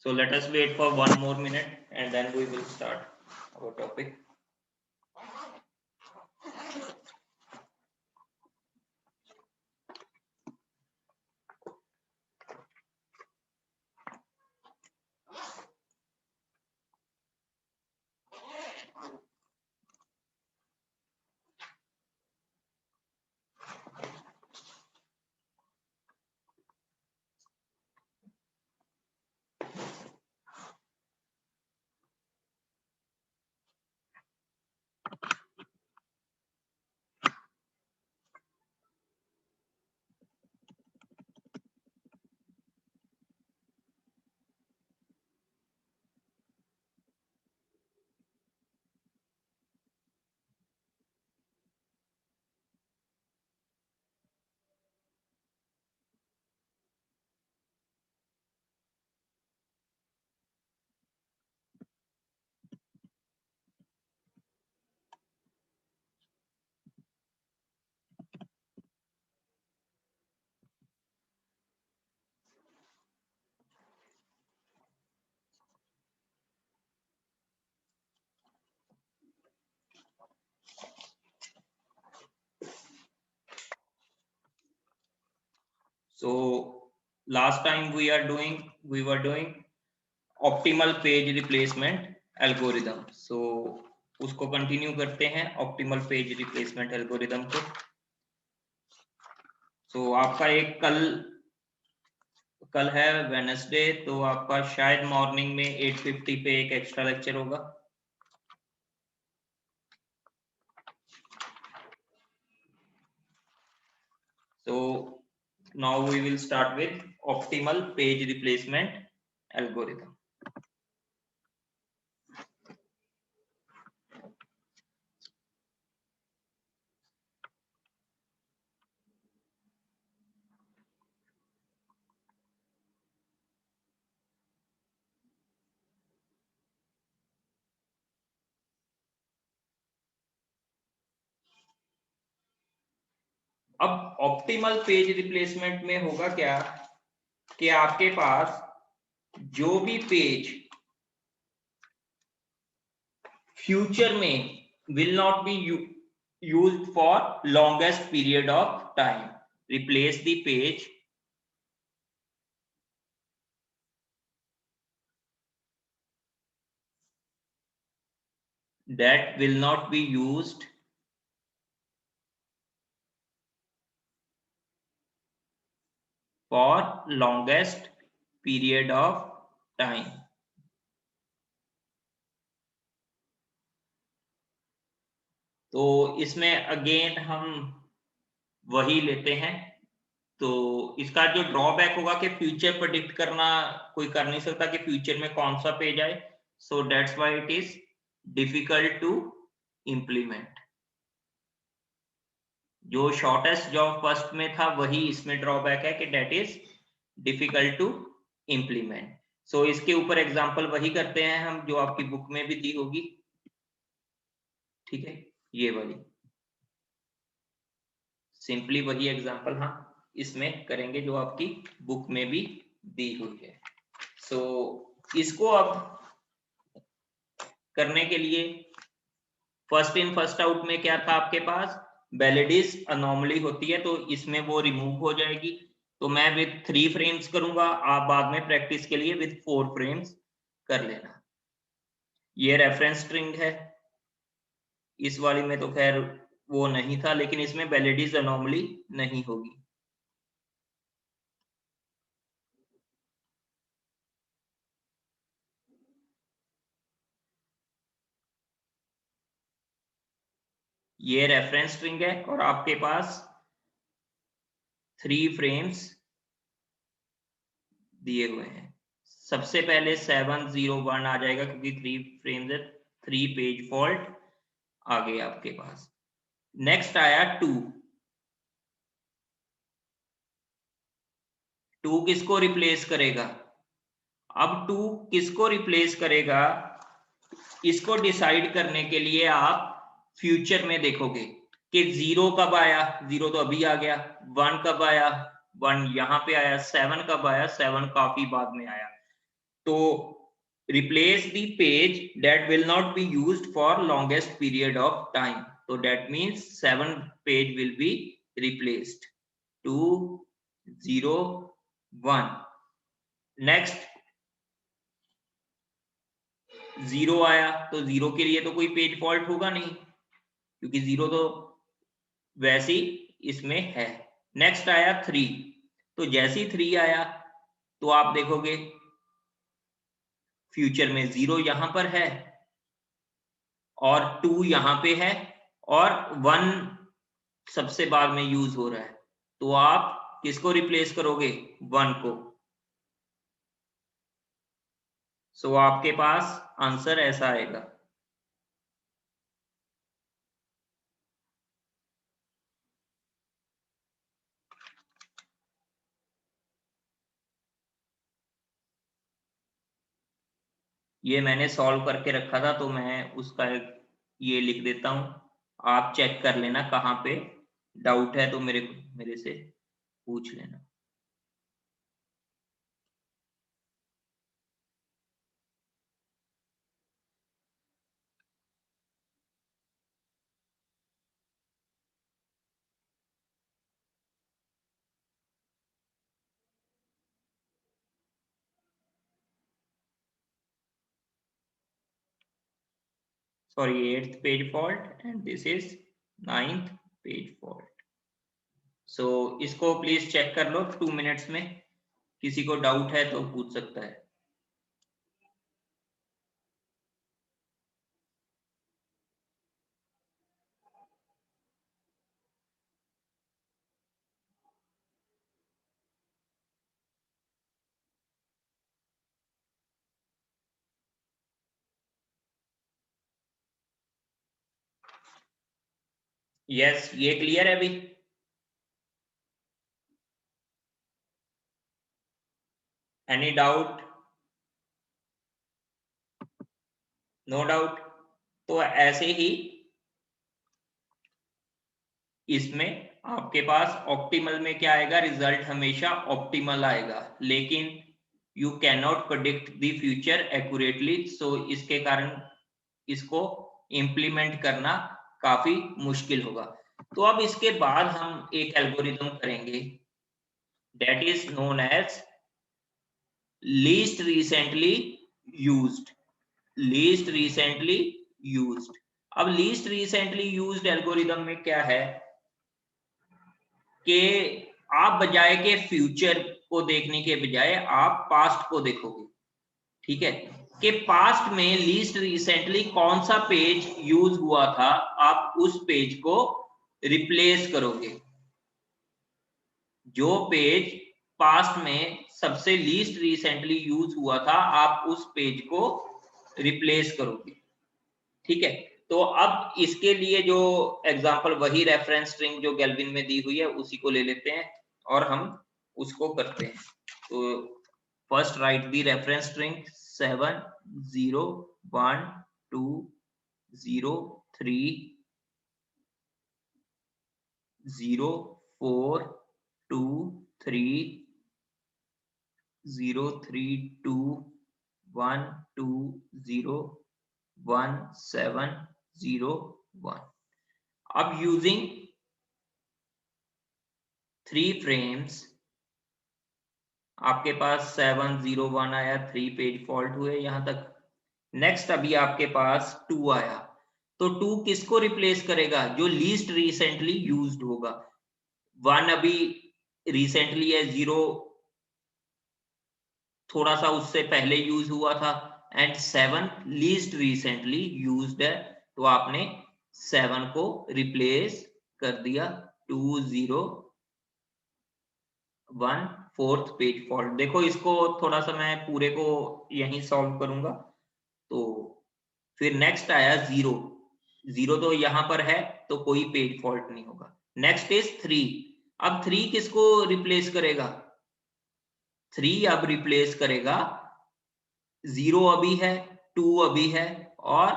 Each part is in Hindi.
So let us wait for 1 more minute and then we will start our topic. So last time we were doing optimal page replacement algorithm. So उसको कंटिन्यू करते हैं ऑप्टिमल पेज रिप्लेसमेंट एल्गोरिदम को. So आपका एक कल है वेडनेसडे, तो आपका शायद मॉर्निंग में 8:50 पे एक एक्स्ट्रा लेक्चर होगा. So now we will start with optimal page replacement algorithm. अब ऑप्टिमल पेज रिप्लेसमेंट में होगा क्या कि आपके पास जो भी पेज फ्यूचर में will not be used for longest period of time, replace the page that will not be used for longest period of time. तो इसमें अगेन हम वही लेते हैं. तो इसका जो ड्रॉबैक होगा कि फ्यूचर प्रेडिक्ट करना कोई कर नहीं सकता कि फ्यूचर में कौन सा पेज आए. So that's why it is difficult to implement. जो शॉर्टेस्ट जो फर्स्ट में था वही इसमें ड्रॉबैक है कि that is difficult to implement. So इसके ऊपर एग्जांपल वही करते हैं हम जो आपकी बुक में भी दी होगी. ठीक है, ये वाली सिंपली वही एग्जांपल हाँ इसमें करेंगे जो आपकी बुक में भी दी हुई है. सो इसको अब करने के लिए फर्स्ट इन फर्स्ट आउट में क्या था आपके पास, वैलिडिस अनोमली होती है तो इसमें वो रिमूव हो जाएगी. तो मैं विद 3 फ्रेम्स करूंगा, आप बाद में प्रैक्टिस के लिए विद 4 फ्रेम्स कर लेना. ये रेफरेंस स्ट्रिंग है, इस वाली में तो खैर वो नहीं था, लेकिन इसमें वैलिडिस अनोमली नहीं होगी. ये रेफरेंस स्ट्रिंग है और आपके पास 3 फ्रेम्स दिए हुए हैं. सबसे पहले 701 आ जाएगा क्योंकि 3 फ्रेम्स है, 3 पेज फॉल्ट आ गए आपके पास. नेक्स्ट आया 2 किसको रिप्लेस करेगा. अब 2 किसको रिप्लेस करेगा इसको डिसाइड करने के लिए आप फ्यूचर में देखोगे कि 0 कब आया, 0 तो अभी आ गया. 1 कब आया, 1 यहाँ पे आया. 7 कब आया, 7 काफी बाद में आया. तो replace the page that will not be used for longest period of time. So that means 7 page will be replaced. 2 0 1. Next 0 आया, तो 0 के लिए तो कोई पेज फॉल्ट होगा नहीं, क्योंकि 0 तो वैसे ही इसमें है। नेक्स्ट आया 3, तो जैसे ही 3 आया तो आप देखोगे फ्यूचर में 0 यहां पर है और 2 यहां पे है और 1 सबसे बाद में यूज हो रहा है, तो आप किसको रिप्लेस करोगे? 1 को। सो आपके पास आंसर ऐसा आएगा। ये मैंने सॉल्व करके रखा था, तो मैं उसका ये लिख देता हूं, आप चेक कर लेना, कहाँ पे डाउट है तो मेरे से पूछ लेना। Sorry, 8th page fault and this is 9th page fault. So इसको प्लीज चेक कर लो 2 मिनट्स में, किसी को डाउट है तो पूछ सकता है। यस, ये क्लियर है अभी? Any doubt? No doubt. तो ऐसे ही इसमें आपके पास ऑप्टिमल में क्या आएगा? रिजल्ट हमेशा ऑप्टिमल आएगा, लेकिन you can not predict the future accurately, so इसके कारण इसको इम्प्लीमेंट करना काफी मुश्किल होगा। तो अब इसके बाद हम एक एल्गोरिथम करेंगे that is known as least recently used. Least recently used. अब लीस्ट रिसेंटली यूज्ड एल्गोरिथम में क्या है कि आप बजाय के फ्यूचर को देखने के बजाय आप पास्ट को देखोगे, ठीक है, कि पास्ट में लीस्ट रिसेंटली कौन सा पेज यूज हुआ था, आप उस पेज को रिप्लेस करोगे। जो पेज पास्ट में सबसे लीस्ट रिसेंटली यूज हुआ था, आप उस पेज को रिप्लेस करोगे, ठीक है। तो अब इसके लिए जो एग्जांपल, वही रेफरेंस स्ट्रिंग जो गैल्विन में दी हुई है उसी को ले लेते हैं और हम उसको करते हैं। तो फर्स्ट राइट दी रेफरेंस स्ट्रिंग 7 0 1 2 0 3 0 4 2 3 0 3 2 1 2 0 1 7 0 1। अब यूजिंग 3 फ्रेम्स आपके पास 7 0 1 आया, 3 पेज फॉल्ट हुए यहां तक। नेक्स्ट अभी आपके पास 2 आया, तो 2 किसको रिप्लेस करेगा? जो लीस्ट रिसेंटली यूज्ड होगा। 1 अभी रिसेंटली है, 0 थोड़ा सा उससे पहले यूज हुआ था, एंड 7 लीस्ट रिसेंटली यूज्ड है, तो आपने 7 को रिप्लेस कर दिया। 2 0 1 4th पेज फॉल्ट। देखो इसको थोड़ा सा मैं पूरे को यहीं सॉल्व करूंगा। तो फिर नेक्स्ट आया 0 0, तो यहां पर है तो कोई पेज फॉल्ट नहीं होगा। Next is 3। अब 3 किसको रिप्लेस करेगा? 3 अब रिप्लेस करेगा 0 अभी है, 2 अभी है और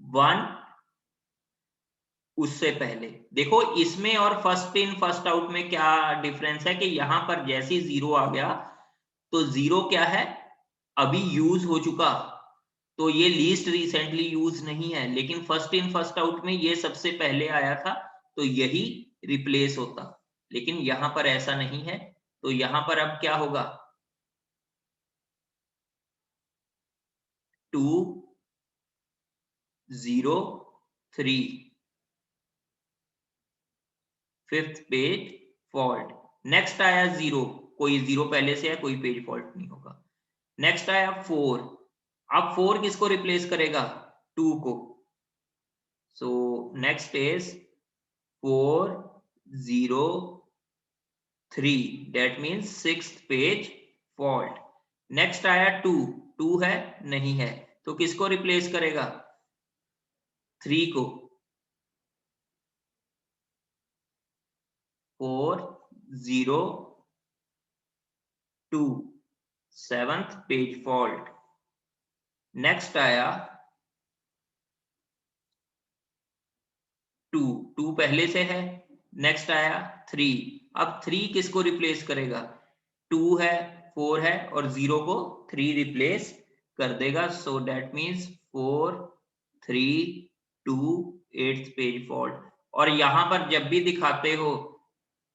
1 उससे पहले। देखो इसमें और फर्स्ट इन फर्स्ट आउट में क्या डिफरेंस है कि यहां पर जैसे 0 आ गया तो 0 क्या है? अभी यूज हो चुका, तो ये लीस्ट रिसेंटली यूज नहीं है, लेकिन फर्स्ट इन फर्स्ट आउट में ये सबसे पहले आया था, तो यही रिप्लेस होता। लेकिन यहां पर ऐसा नहीं है, तो यहां पर अब क्या होगा, 2 0 3, फिफ्थ पेज फॉल्ट। नेक्स्ट आया 0, कोई 0 पहले से है, कोई पेज फॉल्ट नहीं होगा। नेक्स्ट आया 4, अब 4 किसको रिप्लेस करेगा, 2 को। So next is 4 0 3, that means sixth page fault. Next आया 2, 2 है नहीं है, तो किसको रिप्लेस करेगा, 3 को। 4 0 2, सेवंथ पेज फॉल्ट। नेक्स्ट आया 2, 2 पहले से है। नेक्स्ट आया 3, अब 3 किसको रिप्लेस करेगा, 2 है, 4 है, और 0 को 3 रिप्लेस कर देगा। So that means 4 3 2, eighth page fault. और यहां पर जब भी दिखाते हो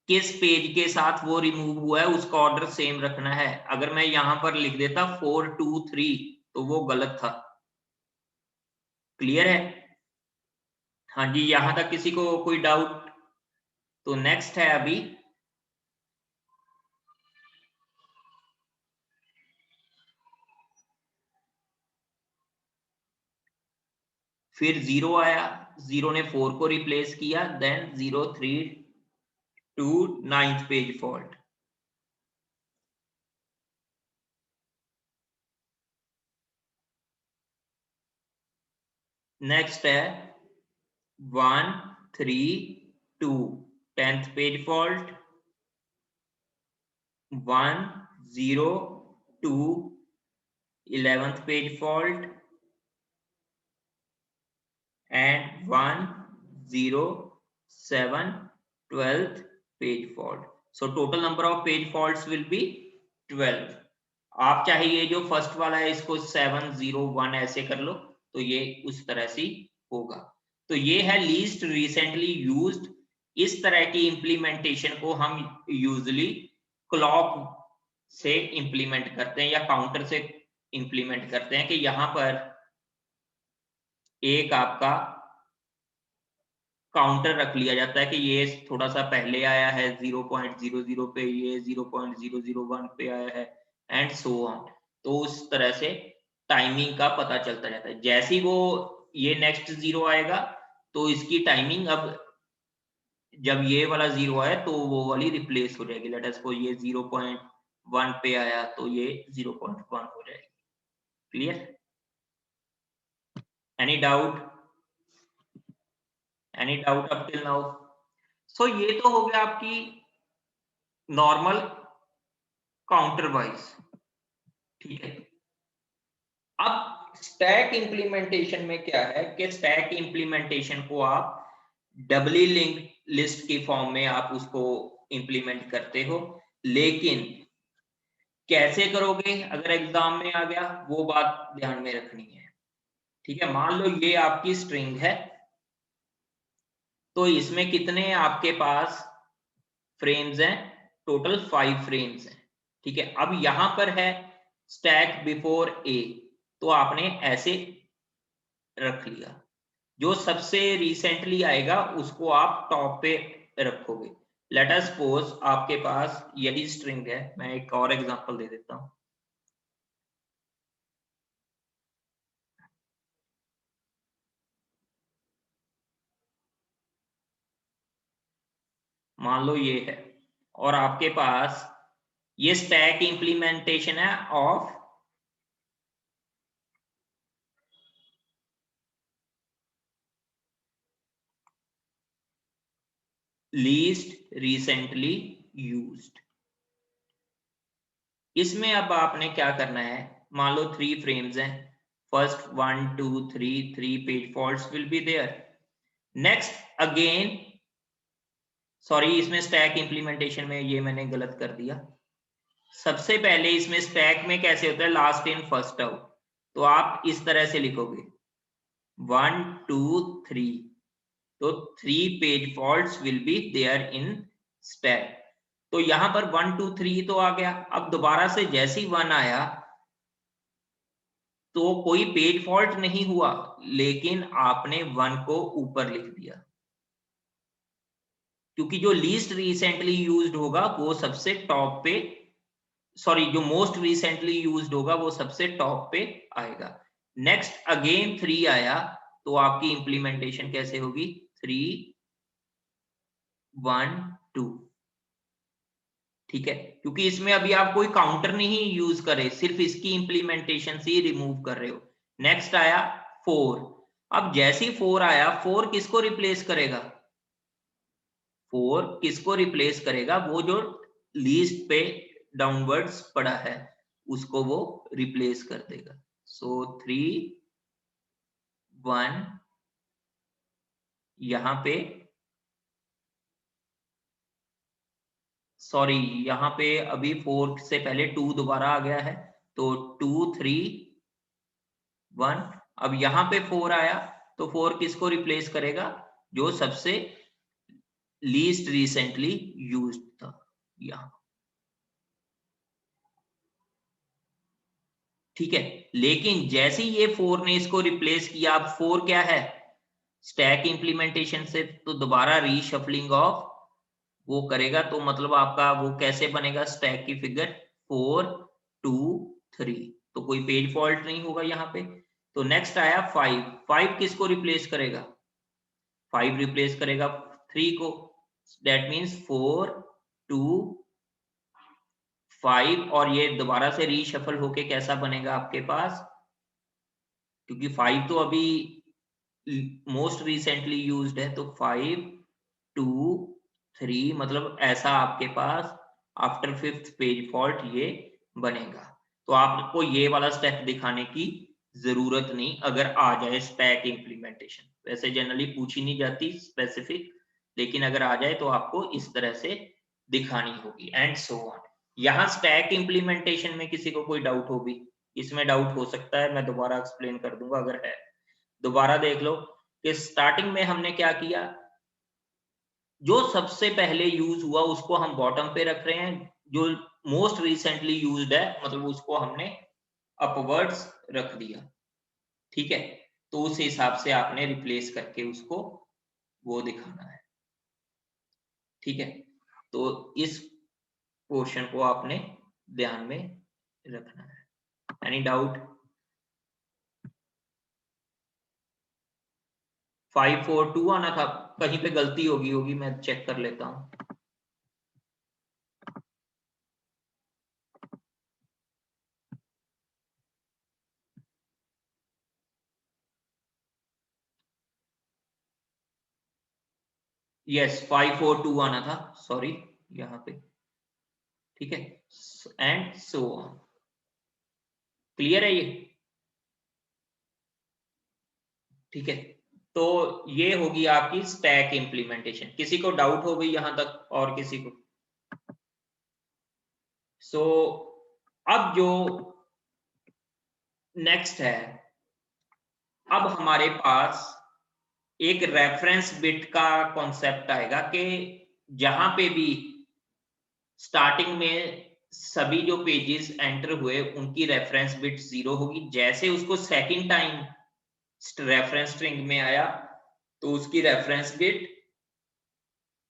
किस पेज के साथ वो रिमूव हुआ है, उसका ऑर्डर सेम रखना है। अगर मैं यहां पर लिख देता 4 2 3, तो वो गलत था। क्लियर है? हाँ जी, यहां तक किसी को कोई डाउट? तो नेक्स्ट है अभी फिर 0 आया, 0 ने 4 को रिप्लेस किया, then 0 3 2, ninth page fault. Next है 1 3 2, 10th page fault. 1 0 2, 11th page fault. and 1 0 7, 12th page fault. So total number of page faults will be 12. आप चाहे ये जो फर्स्ट वाला है इसको 7 0 1 ऐसे कर लो, तो ये उस तरह से होगा। तो ये है लीस्ट रिसेंटली यूज्ड। इस तरह की इंप्लीमेंटेशन को हम यूजुअली क्लॉक से इंप्लीमेंट करते हैं या काउंटर से इंप्लीमेंट करते हैं, कि यहां पर एक आपका काउंटर रख लिया जाता है कि ये थोड़ा सा पहले आया है 0.00 पे, ये 0.001 पे आया है, एंड सो ऑन। तो उस तरह से टाइमिंग का पता चलता जाता है। जैसे ही वो ये नेक्स्ट 0 आएगा, तो इसकी टाइमिंग अब जब ये वाला 0 आया तो वो वाली रिप्लेस हो जाएगी। लेट अस सपोज ये 0.1 पे आया, तो ये 0.1 हो जाएगी। Clear? Any doubt? Any doubt up till now? So ये तो हो गया आपकी नॉर्मल काउंटर वाइज। ठीक है, अब स्टैक इंप्लीमेंटेशन में क्या है कि स्टैक इंप्लीमेंटेशन को आप डबली लिंक लिस्ट के फॉर्म में आप उसको इंप्लीमेंट करते हो, लेकिन कैसे करोगे अगर एग्जाम में आ गया, वो बात ध्यान में रखनी है। ठीक है, मान लो ये आपकी स्ट्रिंग है, तो इसमें कितने आपके पास फ्रेम्स हैं, टोटल 5 फ्रेम्स हैं। ठीक है, अब यहां पर है स्टैक बिफोर ए, तो आपने ऐसे रख लिया। जो सबसे रिसेंटली आएगा उसको आप टॉप पे रखोगे। लेट अस सपोज आपके पास यही स्ट्रिंग है, मैं एक और एग्जांपल दे देता हूं। मान लो ये है, और आपके पास ये स्टैक इंप्लीमेंटेशन है ऑफ लीस्ट रिसेंटली यूज्ड। इसमें अब आपने क्या करना है, मान लो 3 फ्रेम्स हैं, first 1 2 3, 3 page faults will be there. Next again, sorry इसमें स्टैक इंप्लीमेंटेशन में ये मैंने गलत कर दिया। सबसे पहले इसमें स्टैक में कैसे होता है, लास्ट इन फर्स्ट आउट, तो आप इस तरह से लिखोगे 1 2 3, तो 3 page faults will be there in stack. तो यहां पर 1 2 3 तो आ गया। अब दोबारा से जैसे ही 1 आया तो कोई पेज फॉल्ट नहीं हुआ, लेकिन आपने 1 को ऊपर लिख दिया, क्योंकि जो लीस्ट रिसेंटली यूज्ड होगा वो सबसे टॉप पे, सॉरी जो मोस्ट रिसेंटली यूज्ड होगा वो सबसे टॉप पे आएगा। नेक्स्ट अगेन 3 आया, तो आपकी इंप्लीमेंटेशन कैसे होगी, 3 1 2, ठीक है, क्योंकि इसमें अभी आप कोई काउंटर नहीं यूज करे, सिर्फ इसकी इंप्लीमेंटेशन से ही रिमूव कर रहे हो। नेक्स्ट आया 4, अब जैसे ही 4 आया, 4 किसको रिप्लेस करेगा, 4 किसको रिप्लेस करेगा, वो जो लीस्ट पे डाउनवर्ड्स पड़ा है उसको वो रिप्लेस कर देगा। सो 3 1, यहां पे सॉरी यहाँ पे अभी 4 से पहले 2 दोबारा आ गया है, तो 2 3 1, अब यहाँ पे 4 आया, तो 4 किसको रिप्लेस करेगा, जो सबसे लीस्ट रिसेंटली यूज्ड था यहाँ, ठीक है। लेकिन जैसे ही ये 4 ने इसको रिप्लेस किया, अब 4 क्या है, स्टैक इंप्लीमेंटेशन से, तो दोबारा रीशफलिंग ऑफ वो करेगा, तो मतलब आपका वो कैसे बनेगा, स्टैक की फिगर 4 2 3, तो कोई पेज फॉल्ट नहीं होगा यहाँ पे। तो नेक्स्ट आया 5, 5 किसको रिप्लेस करेगा, 5 रिप्लेस करेगा 3 को, दैट मीन्स 4 2 5, और ये दोबारा से रीशफल होके कैसा बनेगा आपके पास, क्योंकि 5 तो अभी मोस्ट रिसेंटली यूज्ड है, तो 5 2 3, मतलब ऐसा आपके पास आफ्टर 5th पेज फॉल्ट ये बनेगा। तो आपको ये वाला स्टेप दिखाने की जरूरत नहीं अगर आ जाए स्टैक इंप्लीमेंटेशन, वैसे जनरली पूछी नहीं जाती स्पेसिफिक, लेकिन अगर आ जाए तो आपको इस तरह से दिखानी होगी, एंड सो ऑन। यहाँ स्टैक इंप्लीमेंटेशन में किसी को कोई डाउट होगी, इसमें डाउट हो सकता है, मैं दोबारा एक्सप्लेन कर दूंगा अगर है। दोबारा देख लो कि स्टार्टिंग में हमने क्या किया, जो सबसे पहले यूज हुआ उसको हम बॉटम पे रख रहे हैं, जो मोस्ट रिसेंटली यूज्ड है मतलब उसको हमने अपवर्ड्स रख दिया, ठीक है। तो उस हिसाब से आपने रिप्लेस करके उसको वो दिखाना है, ठीक है। तो इस पोर्शन को आपने ध्यान में रखना है। एनी डाउट, 5 4 2 आना था, कहीं पे गलती होगी मैं चेक कर लेता हूं। यस 5 4 2 आना था, सॉरी यहाँ पे, ठीक है, एंड सो ऑन। क्लियर है ये, ठीक है। तो ये होगी आपकी स्टैक इंप्लीमेंटेशन। किसी को डाउट हो गई यहां तक, और किसी को? सो अब जो नेक्स्ट है, अब हमारे पास एक रेफरेंस बिट का कॉन्सेप्ट आएगा कि जहां पे भी स्टार्टिंग में सभी जो पेजेस एंटर हुए उनकी रेफरेंस बिट 0 होगी, जैसे उसको सेकंड टाइम रेफरेंस स्ट्रिंग में आया तो उसकी रेफरेंस बिट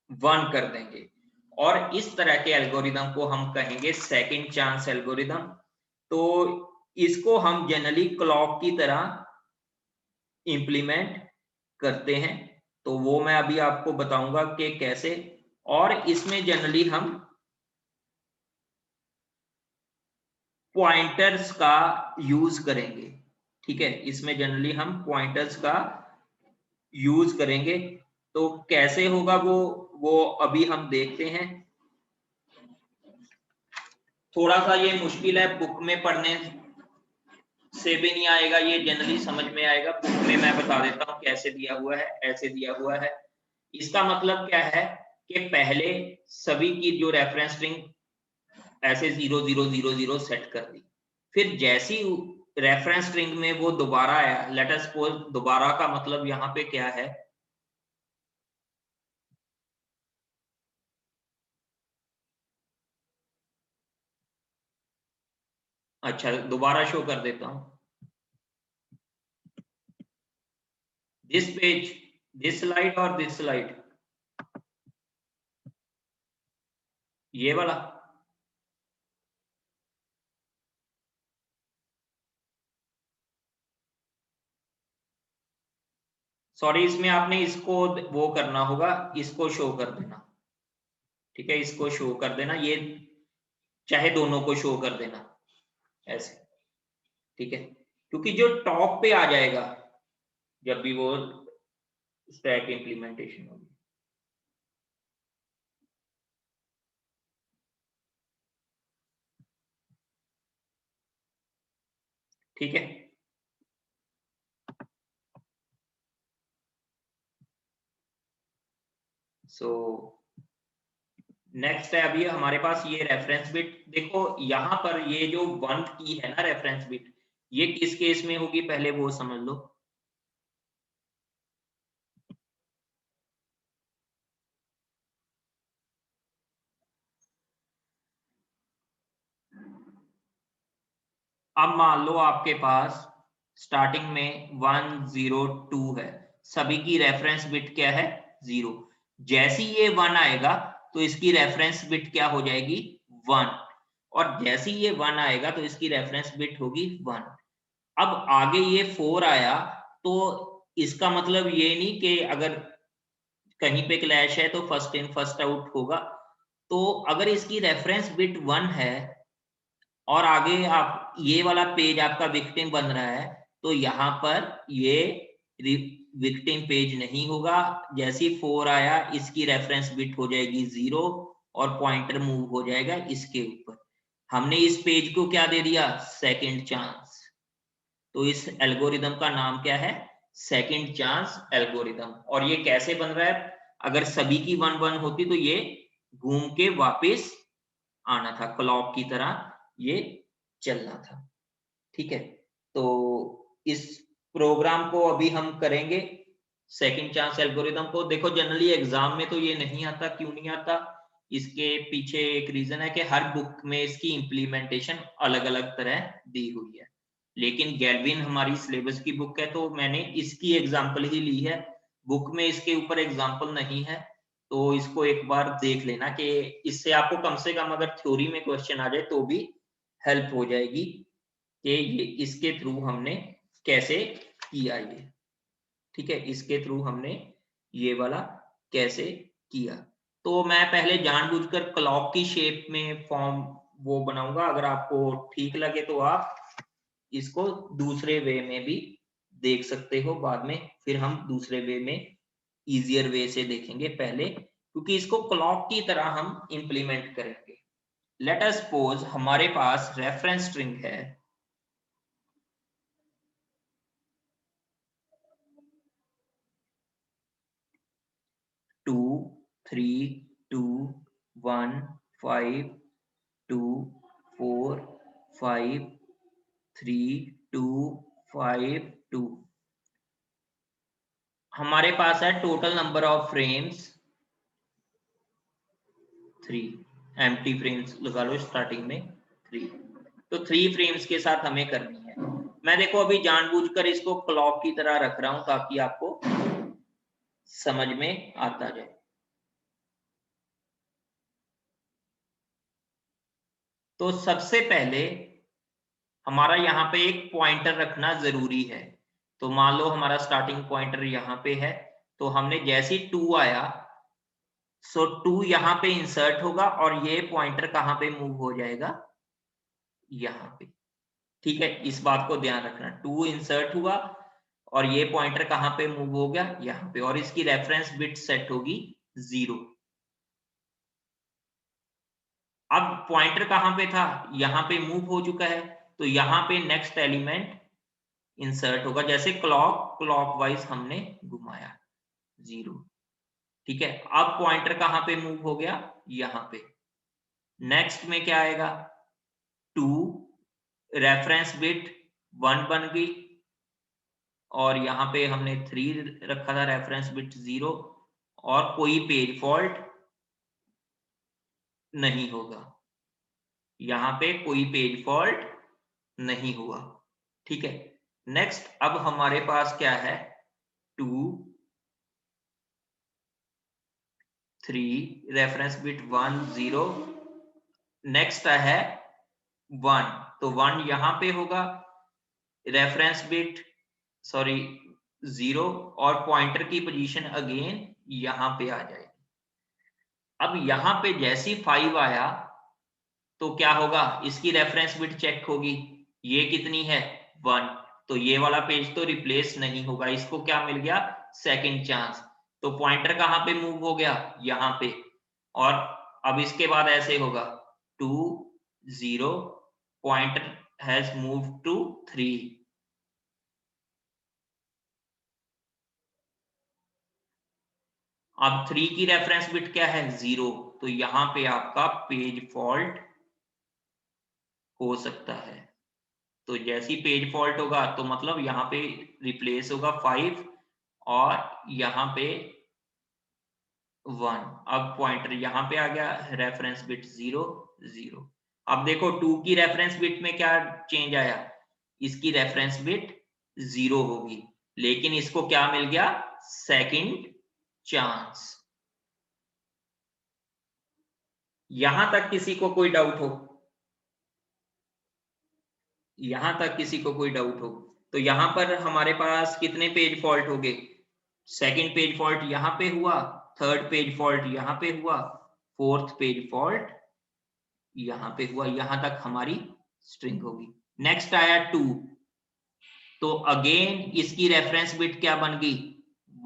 1 कर देंगे। और इस तरह के एल्गोरिदम को हम कहेंगे सेकंड चांस एल्गोरिदम। तो इसको हम जनरली क्लॉक की तरह इंप्लीमेंट करते हैं, तो वो मैं अभी आपको बताऊंगा कि कैसे। और इसमें जनरली हम पॉइंटर्स का यूज करेंगे, ठीक है, इसमें जनरली हम पॉइंटर्स का यूज करेंगे। तो कैसे होगा वो अभी हम देखते हैं। थोड़ा सा ये मुश्किल है, बुक में पढ़ने से भी नहीं आएगा, ये जनरली समझ में आएगा। बुक में मैं बता देता हूँ कैसे दिया हुआ है, ऐसे दिया हुआ है। इसका मतलब क्या है कि पहले सभी की जो रेफरेंस स्ट्रिंग ऐसे 0 0 0 0 सेट कर दी। फिर जैसी रेफरेंस स्ट्रिंग में वो दोबारा आया, लेट अस सपोज दोबारा का मतलब यहाँ पे क्या है, अच्छा दोबारा शो कर देता हूं, दिस पेज, दिस स्लाइड और दिस स्लाइड, ये वाला, सॉरी इसमें आपने इसको वो करना होगा, इसको शो कर देना, ठीक है, इसको शो कर देना, ये चाहे दोनों को शो कर देना ऐसे, ठीक है, क्योंकि जो टॉप पे आ जाएगा जब भी वो स्टैक इंप्लीमेंटेशन होगी। ठीक है, सो नेक्स्ट है अभी हमारे पास ये रेफरेंस बिट। देखो यहाँ पर ये जो 1 की है ना रेफरेंस बिट, ये किस केस में होगी पहले वो समझ लो। अब मान लो आपके पास स्टार्टिंग में 102 है, सभी की रेफरेंस बिट क्या है 0, जैसे ये 1 आएगा तो इसकी रेफरेंस बिट क्या हो जाएगी 1, और जैसे ये 1 आएगा तो इसकी रेफरेंस बिट होगी 1। अब आगे ये 4 आया तो इसका मतलब ये नहीं कि अगर कहीं पे क्लैश है तो फर्स्ट इन फर्स्ट आउट होगा। तो अगर इसकी रेफरेंस बिट 1 है और आगे आप ये वाला पेज आपका विक्टिम बन रहा है, तो यहाँ पर ये विक्टिम पेज नहीं होगा। जैसे ही 4 आया इसकी रेफरेंस बिट हो जाएगी 0 और पॉइंटर मूव हो जाएगा इसके ऊपर। हमने इस पेज को क्या दे दिया सेकंड चांस, तो इस एल्गोरिदम का नाम क्या है सेकंड चांस एल्गोरिदम। और ये कैसे बन रहा है, अगर सभी की 1 1 होती तो ये घूम के वापस आना था, क्लॉक की तरह ये चलना था। ठीक है, तो इस प्रोग्राम को अभी हम करेंगे सेकंड चांस एल्गोरिदम को। देखो जनरली एग्जाम में तो ये नहीं आता, क्यों नहीं आता, इसके पीछे एक रीजन है कि हर बुक में इसकी इंप्लीमेंटेशन अलग अलग तरह दी हुई है, लेकिन गैल्विन हमारी सिलेबस की बुक है तो मैंने इसकी एग्जाम्पल ही ली है, बुक में इसके ऊपर एग्जाम्पल नहीं है। तो इसको एक बार देख लेना कि इससे आपको कम से कम अगर थ्योरी में क्वेश्चन आ जाए तो भी हेल्प हो जाएगी कि ये इसके थ्रू हमने कैसे किया ये। ठीक है, इसके थ्रू हमने ये वाला कैसे किया। तो मैं पहले जानबूझकर क्लॉक की शेप में फॉर्म वो बनाऊंगा, अगर आपको ठीक लगे तो आप इसको दूसरे वे में भी देख सकते हो बाद में, फिर हम दूसरे वे में इजियर वे से देखेंगे पहले, क्योंकि इसको क्लॉक की तरह हम इंप्लीमेंट करेंगे। लेट अस सपोज हमारे पास रेफरेंस स्ट्रिंग है 2 3 2 1 5 2 4 5 3 2 5 2। हमारे पास है total number of frames 3, empty frames लगा लो स्टार्टिंग में 3, तो 3 फ्रेम्स के साथ हमें करनी है। मैं देखो अभी जानबूझकर इसको क्लॉक की तरह रख रहा हूं ताकि आपको समझ में आता जाए। तो सबसे पहले हमारा यहाँ पे एक पॉइंटर रखना जरूरी है। तो मान लो हमारा स्टार्टिंग पॉइंटर यहाँ पे है, तो हमने जैसे ही 2 आया सो 2 यहाँ पे इंसर्ट होगा और ये पॉइंटर कहाँ पे मूव हो जाएगा यहाँ पे। ठीक है, इस बात को ध्यान रखना, 2 इंसर्ट हुआ और ये पॉइंटर कहाँ पे मूव हो गया यहाँ पे, और इसकी रेफरेंस बिट सेट होगी 0। अब पॉइंटर कहाँ पे था यहाँ पे मूव हो चुका है, तो यहाँ पे नेक्स्ट एलिमेंट इंसर्ट होगा, जैसे क्लॉक क्लॉकवाइज हमने घुमाया 0। ठीक है, अब पॉइंटर कहाँ पे मूव हो गया यहाँ पे, नेक्स्ट में क्या आएगा, 2 रेफरेंस बिट 1 बन गई, और यहाँ पे हमने 3 रखा था, रेफरेंस बिट 0, और कोई पेज फॉल्ट नहीं होगा, यहाँ पे कोई पेज फॉल्ट नहीं हुआ। ठीक है, नेक्स्ट अब हमारे पास क्या है, 2 3 रेफरेंस बिट 1 0, नेक्स्ट है 1, तो 1 यहाँ पे होगा, रेफरेंस बिट 0, और पॉइंटर की पोजीशन अगेन यहाँ पे आ जाएगी। अब यहाँ पे जैसी 5 आया तो क्या होगा, इसकी रेफरेंस बिट चेक होगी, ये कितनी है 1, तो ये वाला पेज तो रिप्लेस नहीं होगा, इसको क्या मिल गया, सेकंड चांस। तो पॉइंटर कहाँ पे मूव हो गया, यहाँ पे, और अब इसके बाद ऐसे होगा 2 0, पॉइंटर हैज मूव्ड टू 3। अब 3 की रेफरेंस बिट क्या है 0, तो यहाँ पे आपका पेज फॉल्ट हो सकता है। तो जैसी पेज फॉल्ट होगा तो मतलब यहाँ पे रिप्लेस होगा 5, और यहाँ पे 1, अब पॉइंटर यहाँ पे आ गया, रेफरेंस बिट 0 0। अब देखो 2 की रेफरेंस बिट में क्या चेंज आया, इसकी रेफरेंस बिट 0 होगी, लेकिन इसको क्या मिल गया, सेकंड चांस। यहां तक किसी को कोई डाउट हो, यहां तक किसी को कोई डाउट हो, तो यहां पर हमारे पास कितने पेज फॉल्ट हो गए, सेकंड पेज फॉल्ट यहां पे हुआ, थर्ड पेज फॉल्ट यहां पे हुआ, फोर्थ पेज फॉल्ट यहां पे हुआ, यहां तक हमारी स्ट्रिंग होगी। नेक्स्ट आया 2, तो अगेन इसकी रेफरेंस बिट क्या बन गई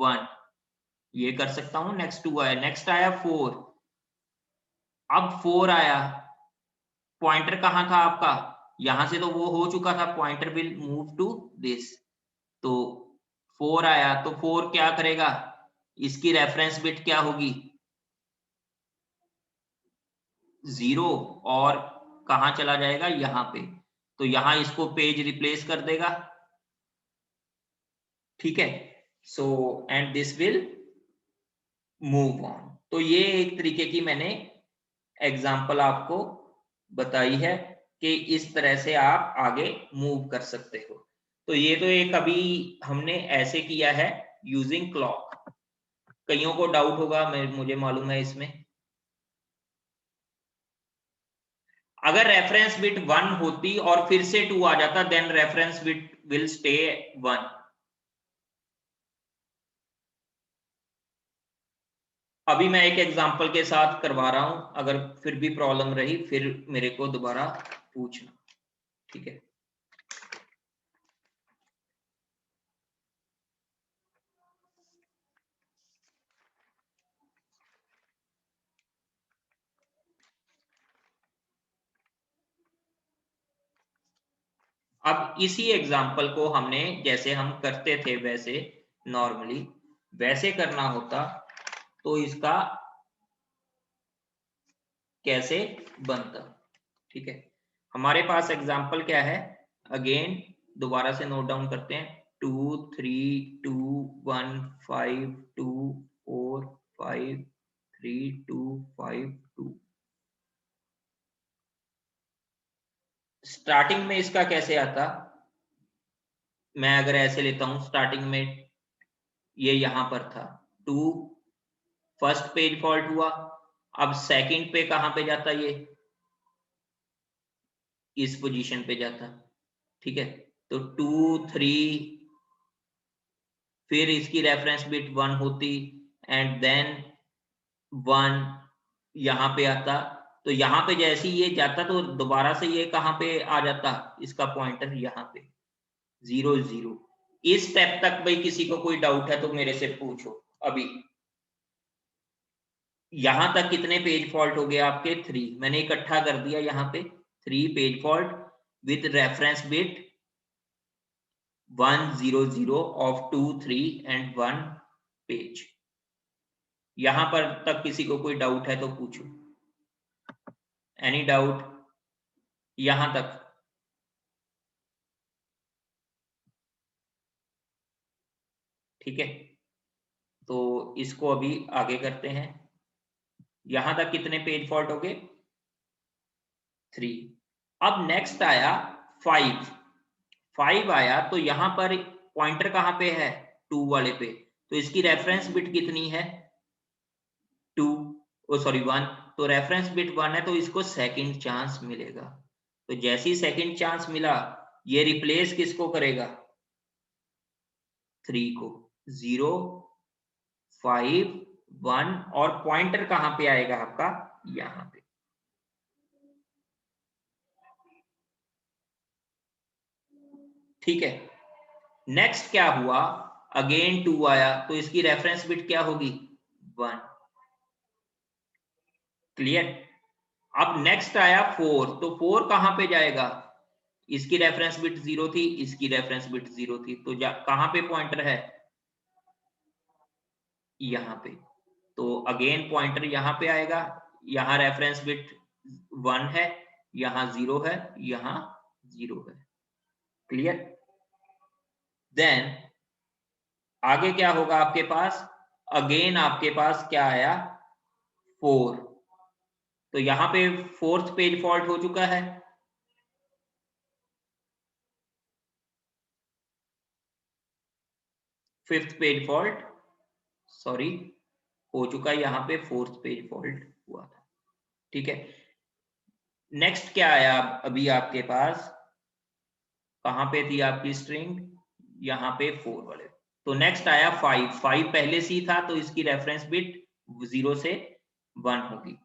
1, ये कर सकता हूं, नेक्स्ट 2 आया, नेक्स्ट आया 4, अब 4 आया, पॉइंटर कहां था आपका, यहां से तो वो हो चुका था, pointer will move to this, तो 4 आया, तो 4 क्या करेगा, इसकी रेफरेंस बिट क्या होगी 0, और कहां चला जाएगा यहाँ पे, तो यहां इसको पेज रिप्लेस कर देगा। ठीक है, so and this will move on. तो ये एक तरीके की मैंने एग्जांपल आपको बताई है कि इस तरह से आप आगे मूव कर सकते हो। तो ये तो एक अभी हमने ऐसे किया है यूजिंग क्लॉक। कईयों को डाउट होगा, मुझे मालूम है इसमें। अगर रेफरेंस बिट 1 होती और फिर से 2 आ जाता, then reference bit will stay 1। अभी मैं एक एग्जांपल के साथ करवा रहा हूं, अगर फिर भी प्रॉब्लम रही फिर मेरे को दोबारा पूछना। ठीक है, अब इसी एग्जांपल को हमने जैसे हम करते थे वैसे नॉर्मली वैसे करना होता, तो इसका कैसे बनता। ठीक है, हमारे पास एग्जांपल क्या है, अगेन दोबारा से नोट डाउन करते हैं, 2 3 2 1 5 2 4 5 3 2 5 2। स्टार्टिंग में इसका कैसे आता, मैं अगर ऐसे लेता हूं, स्टार्टिंग में ये यहां पर था 2, फर्स्ट पेज फॉल्ट हुआ, अब सेकंड पे कहां पे जाता, ये इस पोजीशन पे जाता। ठीक है, तो 2 3, फिर इसकी रेफरेंस बिट 1 होती, एंड देन 1 यहाँ पे आता, तो यहाँ पे जैसे ही ये जाता तो दोबारा से ये कहाँ पे आ जाता, इसका पॉइंटर यहाँ पे 0 0। इस स्टेप तक भाई किसी को कोई डाउट है तो मेरे से पूछो। अभी यहां तक कितने पेज फॉल्ट हो गए आपके, 3, मैंने इकट्ठा कर दिया यहाँ पे 3 page fault with reference bit 1 0 0 of 2 3 and 1 page. यहां पर तक किसी को कोई डाउट है तो पूछो। एनी डाउट यहां तक? ठीक है, तो इसको अभी आगे करते हैं। यहां तक कितने पेज फॉल्ट हो गए? 3। अब नेक्स्ट आया 5। 5 आया तो यहां पर पॉइंटर कहां पे है? 2 वाले पे, तो इसकी रेफरेंस बिट कितनी है? 2, ओ सॉरी 1। तो रेफरेंस बिट 1 है तो इसको सेकंड चांस मिलेगा। तो जैसे ही सेकंड चांस मिला, ये रिप्लेस किसको करेगा? 3 को। 0 5 1 और पॉइंटर कहां पे आएगा आपका? यहां पे। ठीक है, नेक्स्ट क्या हुआ? अगेन 2 आया तो इसकी रेफरेंस बिट क्या होगी? 1। क्लियर? अब नेक्स्ट आया 4, तो 4 कहां पे जाएगा? इसकी रेफरेंस बिट 0 थी, इसकी रेफरेंस बिट 0 थी, तो कहां पे पॉइंटर है? यहाँ पे। तो अगेन पॉइंटर यहाँ पे आएगा, यहाँ रेफरेंस बिट 1 है, यहाँ 0 है, यहाँ 0 है। क्लियर? देन आगे क्या होगा आपके पास? अगेन आपके पास क्या आया? 4। तो यहाँ पे 4th पेज फॉल्ट हो चुका है। 5th पेज फॉल्ट, सॉरी, हो चुका है। यहाँ पे 4th पेज फॉल्ट हुआ था। ठीक है, नेक्स्ट क्या आया अभी आपके पास? कहां पे थी आपकी स्ट्रिंग? यहाँ पे 4 वाले। तो नेक्स्ट आया 5। 5 पहले से ही था तो इसकी रेफरेंस बिट 0 से 1 होगी।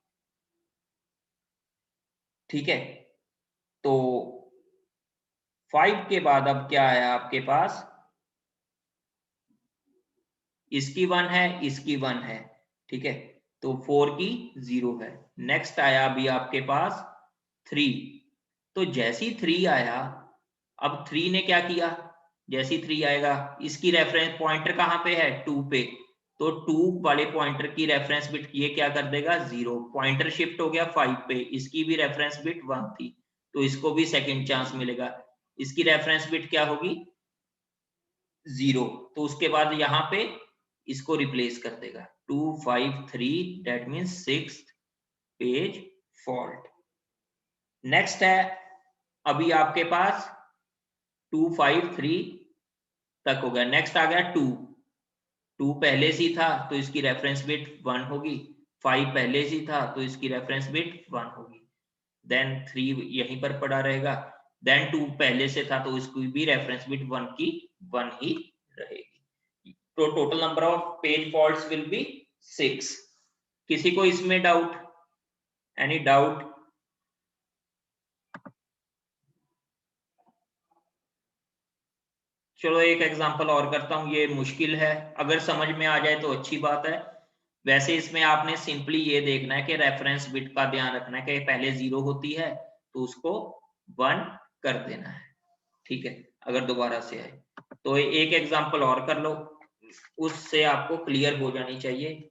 ठीक है, तो 5 के बाद अब क्या आया आपके पास? इसकी 1 है, इसकी 1 है। ठीक है, तो 4 की 0 है। नेक्स्ट आया अभी आपके पास 3। तो जैसी 3 आया, अब 3 ने क्या किया? जैसी 3 आएगा, इसकी रेफरेंस पॉइंटर कहां पे है? 2 पे। तो 2 वाले पॉइंटर की रेफरेंस बिट ये क्या कर देगा? 0। पॉइंटर शिफ्ट हो गया 5 पे, इसकी भी रेफरेंस बिट 1 थी, तो इसको भी सेकंड चांस मिलेगा। इसकी रेफरेंस बिट क्या होगी? 0। तो उसके बाद यहाँ पे इसको रिप्लेस कर देगा 2 5 3, that means 6th page fault. Next है अभी आपके पास 2 5 3 तक हो गया। नेक्स्ट आ गया 2। 2 पहले से ही था तो इसकी रेफरेंस बिट 1 होगी। 5 पहले से ही था तो इसकी रेफरेंस बिट 1 होगी। देन 3 यहीं पर पड़ा रहेगा। देन 2 पहले से था तो इसकी भी रेफरेंस बिट 1 की 1 ही रहेगी। तो total number of page faults will B 6। किसी को इसमें डाउट? Any doubt? चलो एक एग्जांपल और करता हूं, ये मुश्किल है, अगर समझ में आ जाए तो अच्छी बात है। वैसे इसमें आपने सिंपली ये देखना है कि रेफरेंस बिट का ध्यान रखना है कि पहले 0 होती है तो उसको 1 कर देना है। ठीक है, अगर दोबारा से आए तो एक एग्जांपल और कर लो, उससे आपको क्लियर हो जानी चाहिए।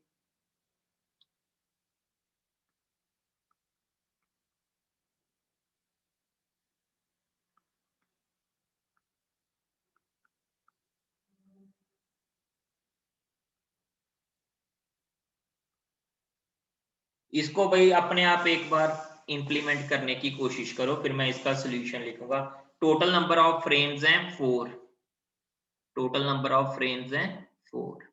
इसको भाई अपने आप एक बार इंप्लीमेंट करने की कोशिश करो, फिर मैं इसका सोल्यूशन लिखूंगा। टोटल नंबर ऑफ फ्रेम्स हैं 4। टोटल नंबर ऑफ फ्रेम्स हैं 4।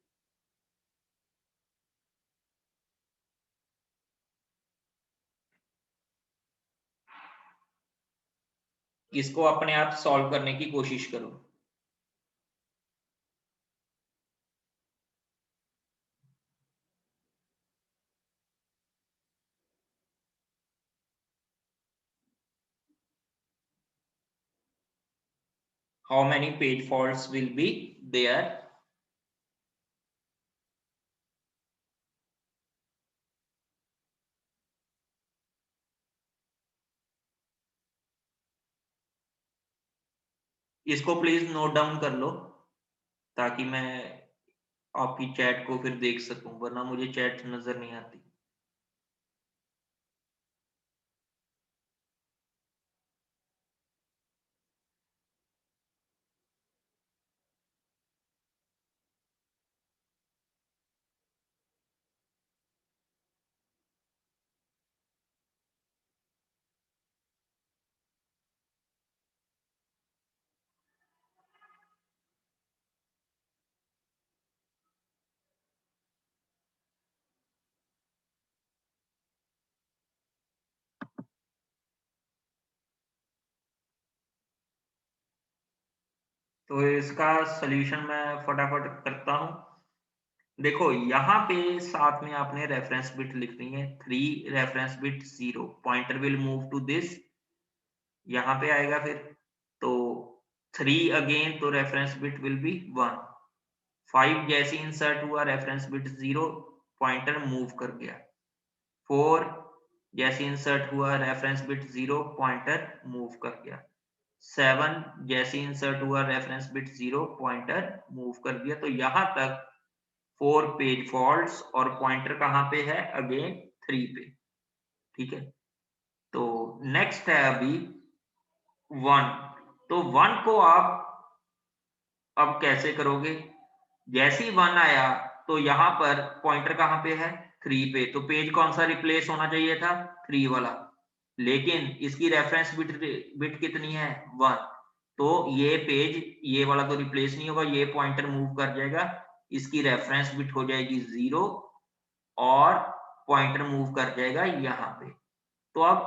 इसको अपने आप सॉल्व करने की कोशिश करो। How many page faults will be there? इसको प्लीज नोट डाउन कर लो ताकि मैं आपकी चैट को फिर देख सकूं, वरना मुझे चैट नजर नहीं आती। तो इसका सॉल्यूशन मैं फटाफट करता हूँ। देखो यहाँ पे साथ में आपने रेफरेंस बिट लिखनी है 3 reference bit 0 pointer will move to this, यहाँ पे आएगा फिर तो 3 अगेन तो रेफरेंस बिट विल बी 1, 5 जैसे इंसर्ट हुआ रेफरेंस बिट 0 पॉइंटर मूव कर गया, 4 जैसे इंसर्ट हुआ रेफरेंस बिट 0 पॉइंटर मूव कर गया, 7 जैसे इंसर्ट हुआ रेफरेंस बिट 0 पॉइंटर मूव कर दिया। तो यहाँ तक 4 पेज फॉल्ट्स और पॉइंटर कहाँ पे है अगेन 3 पे, ठीक है। तो नेक्स्ट है अभी 1, तो 1 को आप अब कैसे करोगे, जैसे ही 1 आया तो यहाँ पर पॉइंटर कहाँ पे है 3 पे, तो पेज कौन सा रिप्लेस होना चाहिए था 3 वाला, लेकिन इसकी रेफरेंस बिट कितनी है 1, तो ये पेज ये वाला तो रिप्लेस नहीं होगा, ये पॉइंटर मूव कर जाएगा, इसकी रेफरेंस बिट हो जाएगी 0 और पॉइंटर मूव कर जाएगा यहाँ पे। तो अब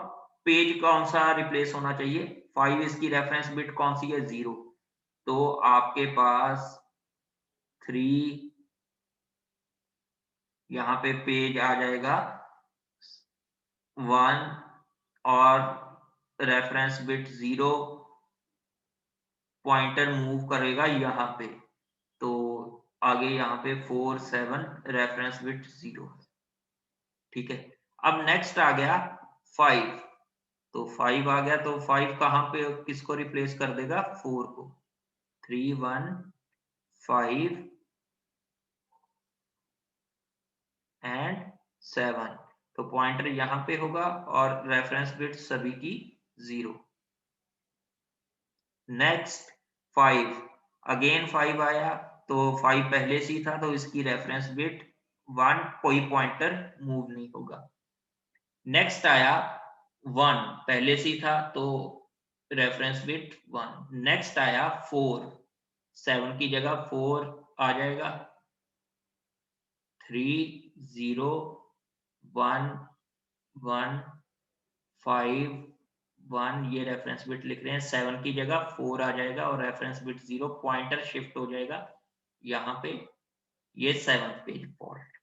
पेज कौन सा रिप्लेस होना चाहिए 5, इसकी रेफरेंस बिट कौन सी है 0, तो आपके पास 3 यहाँ पे पेज आ जाएगा 1 और रेफरेंस बिट 0 पॉइंटर मूव करेगा यहाँ पे, तो आगे यहाँ पे 4 7 रेफरेंस बिट 0, ठीक है। अब नेक्स्ट आ गया 5, तो 5 आ गया तो 5 कहाँ पे किसको रिप्लेस कर देगा 4 को, 3 1 5 एंड 7, तो पॉइंटर यहाँ पे होगा और रेफरेंस बिट सभी की 0। नेक्स्ट 5 अगेन 5 आया तो 5 पहले से ही था तो इसकी रेफरेंस बिट 1, कोई पॉइंटर मूव नहीं होगा। नेक्स्ट आया 1 पहले से ही था तो रेफरेंस बिट 1। नेक्स्ट आया 4, 7 की जगह 4 आ जाएगा, 3 0 1 1 5 1, ये रेफरेंस बिट लिख रहे हैं, 7 की जगह 4 आ जाएगा और रेफरेंस बिट 0 पॉइंटर शिफ्ट हो जाएगा यहाँ पे, ये 7th पेज फॉल्ट,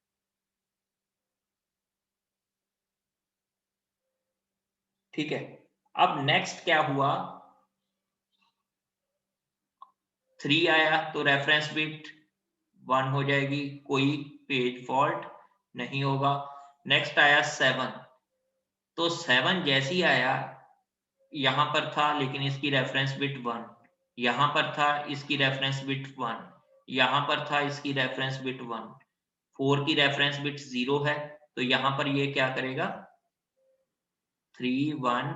ठीक है। अब नेक्स्ट क्या हुआ, 3 आया तो रेफरेंस बिट 1 हो जाएगी, कोई पेज फॉल्ट नहीं होगा। नेक्स्ट आया 7, तो 7 जैसी आया यहाँ पर था लेकिन इसकी रेफरेंस बिट 1, यहाँ पर था इसकी रेफरेंस बिट 1, यहाँ पर था इसकी रेफरेंस बिट 1, 4 की रेफरेंस बिट 0 है तो यहाँ पर ये क्या करेगा 3 1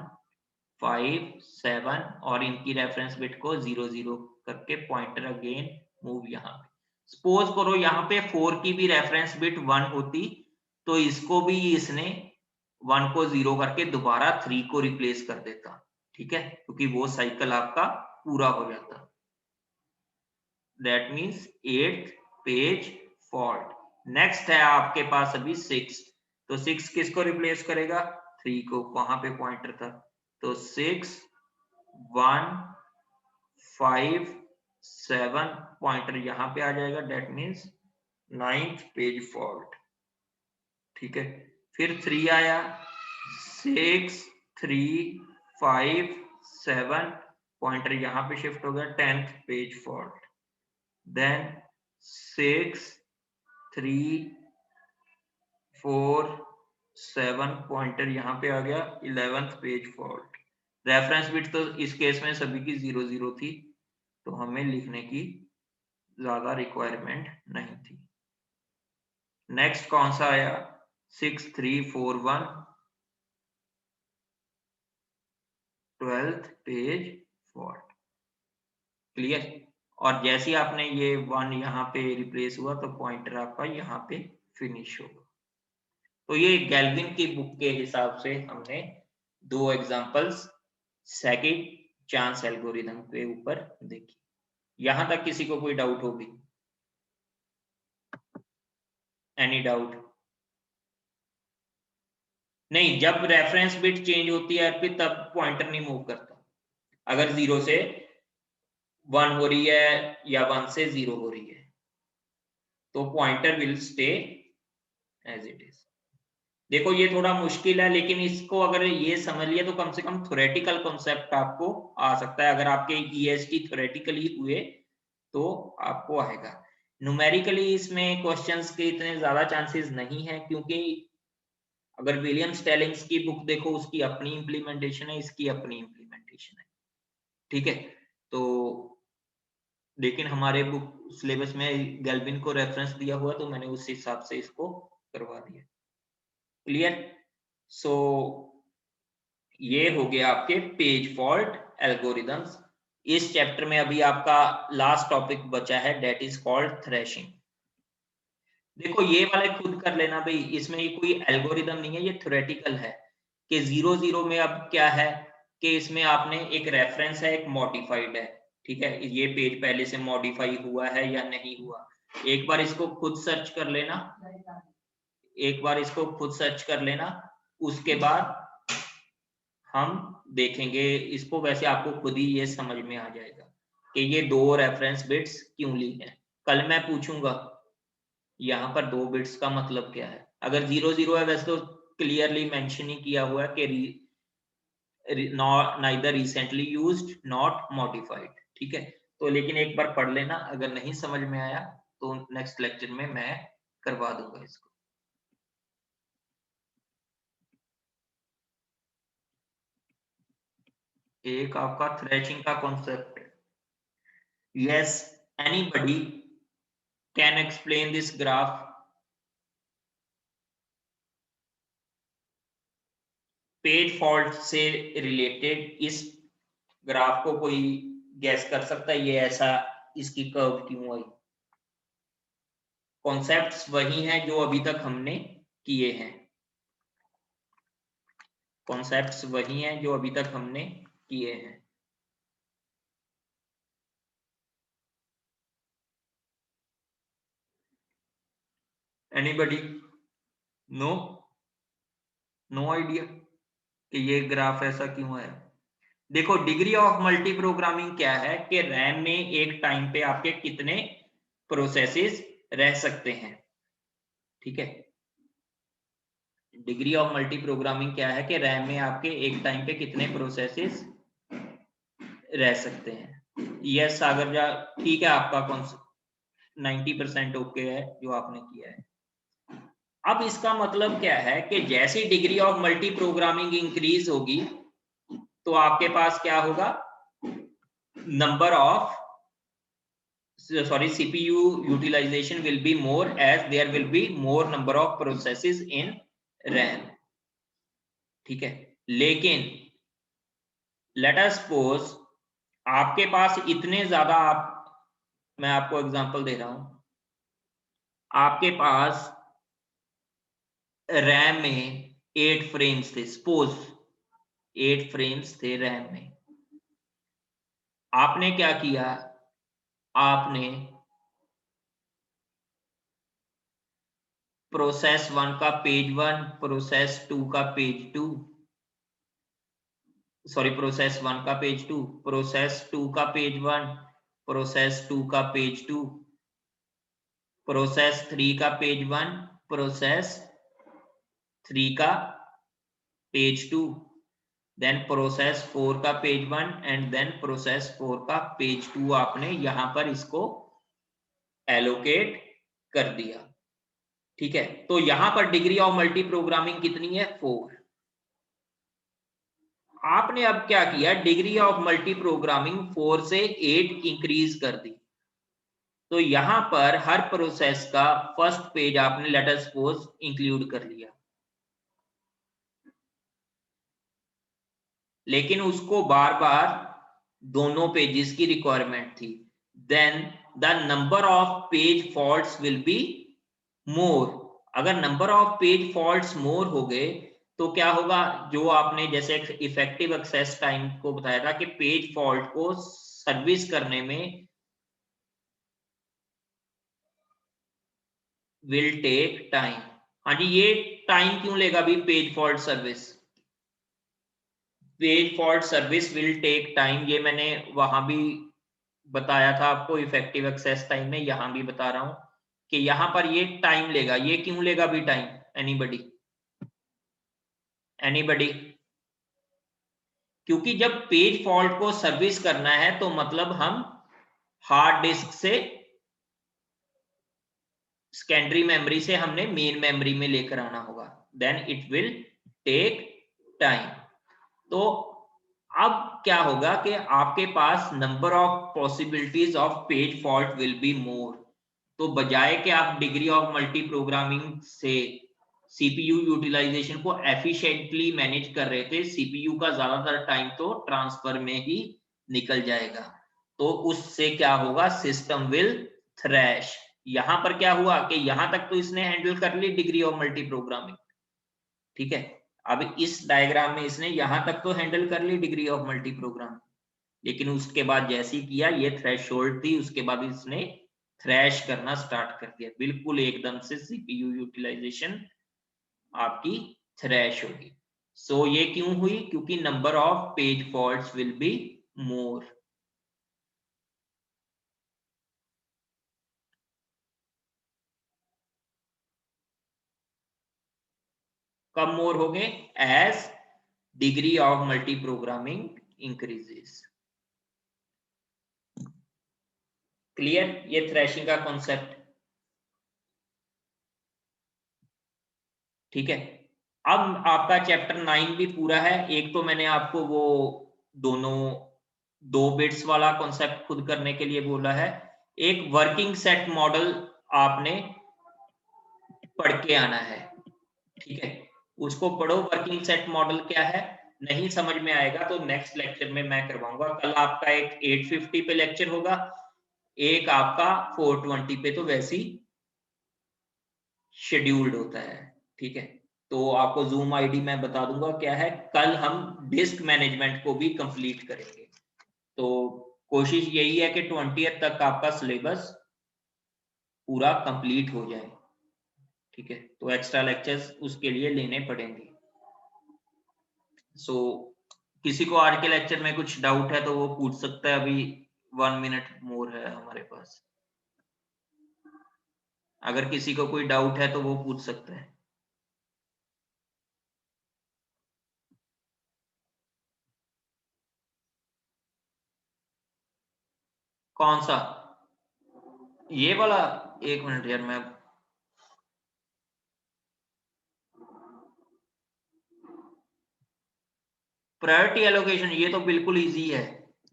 5 7 और इनकी रेफरेंस बिट को 0 0 करके पॉइंटर अगेन मूव यहाँ पे। सपोज करो यहाँ पे 4 की भी रेफरेंस बिट 1 होती तो इसको भी इसने 1 को 0 करके दोबारा 3 को रिप्लेस कर देता, ठीक है, क्योंकि वो साइकिल आपका पूरा हो जाता। That means 8th page fault. Next है आपके पास अभी 6, तो 6 किसको रिप्लेस करेगा 3 को, वहां पे पॉइंटर था, तो 6 1 5 7 पॉइंटर यहाँ पे आ जाएगा, that means 9th page fault, ठीक है। फिर 3 आया, 6 3 5 7 पॉइंटर यहाँ पे शिफ्ट हो गया, 10th page fault. Then 6 3 4 7 pointer यहाँ पे आ गया, 11th page fault. Reference bit तो इस केस में सभी की 0 0 थी तो हमें लिखने की ज्यादा रिक्वायरमेंट नहीं थी। नेक्स्ट कौन सा आया 6 3 4 1 12th पेज फॉल्ट, क्लियर। और जैसे ही आपने ये 1 यहाँ पे रिप्लेस हुआ तो पॉइंटर आपका यहाँ पे फिनिश होगा। तो ये गैल्विन की बुक के हिसाब से हमने 2 एग्जांपल्स सेकंड चांस एल्गोरिथम के ऊपर देखी। यहां तक किसी को कोई डाउट होगी, एनी डाउट? नहीं, जब रेफरेंस बिट चेंज होती है तब पॉइंटर नहीं मूव करता। अगर 0 से 1 हो रही है या 1 से 0 हो रही है, तो pointer will stay as it is. देखो ये थोड़ा मुश्किल है, लेकिन इसको अगर ये समझ लिया तो कम से कम थ्योरेटिकल कॉन्सेप्ट आपको आ सकता है। अगर आपके ईएसटी थ्योरेटिकली हुए तो आपको आएगा। न्यूमेरिकली इसमें क्वेश्चंस के इतने ज्यादा चांसेस नहीं है, क्योंकि अगर विलियम स्टेलिंग्स की बुक देखो, उसकी अपनी इंप्लीमेंटेशन है, इसकी अपनी इंप्लीमेंटेशन है, ठीक है। तो लेकिन हमारे बुक सिलेबस में गैल्विन को रेफरेंस दिया हुआ, तो मैंने उस हिसाब से इसको करवा दिया। क्लियर? सो ये हो गया आपके पेज फॉल्ट एल्गोरिदम्स। इस चैप्टर में अभी आपका लास्ट टॉपिक बचा है, दैट इज कॉल्ड थ्रेशिंग। देखो ये वाले खुद कर लेना भाई, इसमें ये कोई एल्गोरिदम नहीं है, ये थ्योरेटिकल है कि 0 में अब क्या है कि इसमें आपने एक रेफरेंस है, एक मॉडिफाइड है, ठीक है। ये पेज पहले से मॉडिफाई हुआ है या नहीं हुआ, एक बार इसको खुद सर्च कर लेना, एक बार इसको खुद सर्च कर लेना, उसके बाद हम देखेंगे इसको। वैसे आपको खुद ही ये समझ में आ जाएगा कि ये 2 रेफरेंस बिट्स क्यों ली हैं। कल मैं पूछूंगा यहाँ पर 2 बिट्स का मतलब क्या है। अगर 0 है, वैसे तो क्लियरली मेंशन ही किया हुआ है कि neither recently used not modified, ठीक है। तो लेकिन एक बार पढ़ लेना, अगर नहीं समझ में आया तो नेक्स्ट लेक्चर में मैं करवा दूंगा इसको। एक आपका थ्रेशिंग का कॉन्सेप्ट है। Yes, anybody can explain this graph. Page fault से रिलेटेड इस ग्राफ को कोई गैस कर सकता है ये ऐसा इसकी कर्व क्यों आई? कॉन्सेप्ट्स वही हैं जो अभी तक हमने किए हैं, कॉन्सेप्ट्स वही हैं जो अभी तक हमने किए हैं। एनीबॉडी? नो, नो आइडिया कि ये ग्राफ ऐसा क्यों है। देखो डिग्री ऑफ मल्टी प्रोग्रामिंग क्या है कि रैम में एक टाइम पे आपके कितने प्रोसेसेस रह सकते हैं, ठीक है। डिग्री ऑफ मल्टी प्रोग्रामिंग क्या है कि रैम में आपके एक टाइम पे कितने प्रोसेसेस रह सकते हैं। यस सागर जा, ठीक है, आपका 90% ओके है जो आपने किया है। अब इसका मतलब क्या है कि जैसी degree of multi programming increase होगी तो आपके पास क्या होगा, number of CPU utilization will be more as there will be more number of processes in RAM, ठीक है। लेकिन let us suppose आपके पास इतने ज्यादा, मैं आपको एग्जांपल दे रहा हूं, आपके पास रैम में 8 फ्रेम्स थे, सपोज 8 फ्रेम्स थे रैम में। आपने क्या किया, आपने प्रोसेस 1 का पेज 1, प्रोसेस 2 का पेज 2, सॉरी प्रोसेस 1 का पेज 2, प्रोसेस 2 का पेज 1, प्रोसेस 2 का पेज 2, प्रोसेस 3 का पेज 1, प्रोसेस 3 का पेज 2, देन प्रोसेस 4 का पेज 1 एंड देन प्रोसेस 4 का पेज 2। आपने यहां पर इसको एलोकेट कर दिया, ठीक है। तो यहां पर डिग्री ऑफ मल्टी प्रोग्रामिंग कितनी है, 4। आपने अब क्या किया, डिग्री ऑफ मल्टी प्रोग्रामिंग 4 से 8 इंक्रीज कर दी। तो यहां पर हर प्रोसेस का फर्स्ट पेज आपने लेट अस सपोज इंक्लूड कर लिया, लेकिन उसको बार बार दोनों पेजेस की रिक्वायरमेंट थी, then the number of page faults will be more. अगर number of page faults more हो गए तो क्या होगा, जो आपने जैसे इफेक्टिव एक्सेस टाइम को बताया था कि पेज फॉल्ट को सर्विस करने में विल टेक टाइम। हाँ जी, ये टाइम क्यों लेगा भी, page fault service, page fault service will take time, ये मैंने वहां भी बताया था आपको इफेक्टिव एक्सेस टाइम में, यहां भी बता रहा हूं कि यहां पर ये टाइम लेगा। ये क्यों लेगा भी टाइम? Anybody anybody? क्योंकि जब पेज फॉल्ट को सर्विस करना है तो मतलब हम हार्ड डिस्क से, सेकेंडरी मेमोरी से हमने मेन मेमोरी में लेकर आना होगा, then it will take time. तो अब क्या होगा कि आपके पास number of possibilities of page fault will be more. तो बजाय कि आप डिग्री ऑफ मल्टी प्रोग्रामिंग से सीपीयू यूटिलाइजेशन को एफिशिएंटली मैनेज कर रहे थे, सीपीयू का ज्यादातर टाइम तो ट्रांसफर में ही निकल जाएगा। तो उससे क्या होगा, सिस्टम विल थ्रैश। यहां पर क्या हुआ कि यहां तक तो इसने हैंडल कर ली डिग्री ऑफ मल्टी प्रोग्रामिंग, ठीक है। अब इस डायग्राम में इसने यहां तक तो हैंडल कर ली डिग्री ऑफ मल्टी प्रोग्रामिंग, लेकिन उसके बाद जैसे ही किया, ये थ्रेशोल्ड थी, उसके बाद इसने थ्रैश करना स्टार्ट कर दिया, बिल्कुल एकदम से सीपीयू यूटिलाइजेशन आपकी थ्रैश होगी। सो ये क्यों हुई? क्योंकि number of page faults will be more. कब मोर हो गए? As degree of multi programming increases. Clear ये थ्रैशिंग का कॉन्सेप्ट? ठीक है। अब आपका चैप्टर 9 भी पूरा है। एक तो मैंने आपको वो दोनों 2 बिट्स वाला कॉन्सेप्ट खुद करने के लिए बोला है, एक वर्किंग सेट मॉडल आपने पढ़ के आना है, ठीक है। उसको पढ़ो, वर्किंग सेट मॉडल क्या है। नहीं समझ में आएगा तो नेक्स्ट लेक्चर में मैं करवाऊंगा। कल आपका एक 850 पे लेक्चर होगा, एक आपका 420 पे, तो वैसी शेड्यूल्ड होता है, ठीक है। तो आपको जूम आईडी मैं बता दूंगा क्या है। कल हम डिस्क मैनेजमेंट को भी कंप्लीट करेंगे। तो कोशिश यही है कि 20th तक आपका सिलेबस पूरा कंप्लीट हो जाए, ठीक है। तो एक्स्ट्रा लेक्चर्स उसके लिए लेने पड़ेंगे। सो किसी को आज के लेक्चर में कुछ डाउट है तो वो पूछ सकता है। अभी 1 मिनट मोर है हमारे पास। अगर किसी को कोई डाउट है तो वो पूछ सकता है। कौन सा? ये वाला? एक मिनट यार, मैं प्रायोरिटी एलोकेशन, ये तो बिल्कुल इजी है।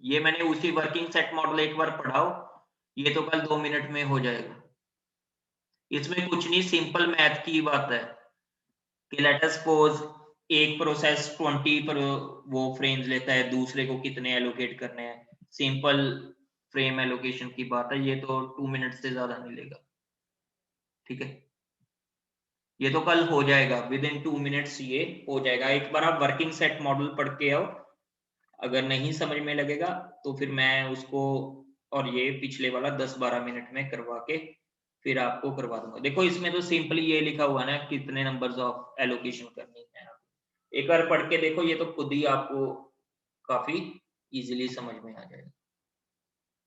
ये मैंने उसी वर्किंग सेट मॉडल एक बार पढ़ाओ, ये तो कल 2 मिनट में हो जाएगा। इसमें कुछ नहीं, सिंपल मैथ की बात है कि लेट अस सपोज एक प्रोसेस 20 पर वो फ्रेम्स लेता है, दूसरे को कितने एलोकेट करने हैं। सिंपल फ्रेम एलोकेशन की बात है, ये तो 2 मिनट से ज्यादा नहीं लेगा, ठीक है। ये तो कल हो जाएगा, विद इन 2 मिनट्स ये हो जाएगा। एक बार आप वर्किंग सेट मॉडल पढ़ के आओ, अगर नहीं समझ में लगेगा तो फिर मैं उसको और ये पिछले वाला 10-12 मिनट में करवा के फिर आपको करवा दूंगा। देखो इसमें तो सिंपली ये लिखा हुआ ना कितने नंबर्स ऑफ एलोकेशन करनी है। एक बार पढ़ के देखो, ये तो खुद ही आपको काफी इजीली समझ में आ जाएगा।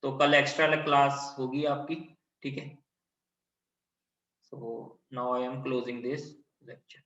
तो कल एक्स्ट्रा क्लास होगी आपकी, ठीक है। So now I am closing this lecture.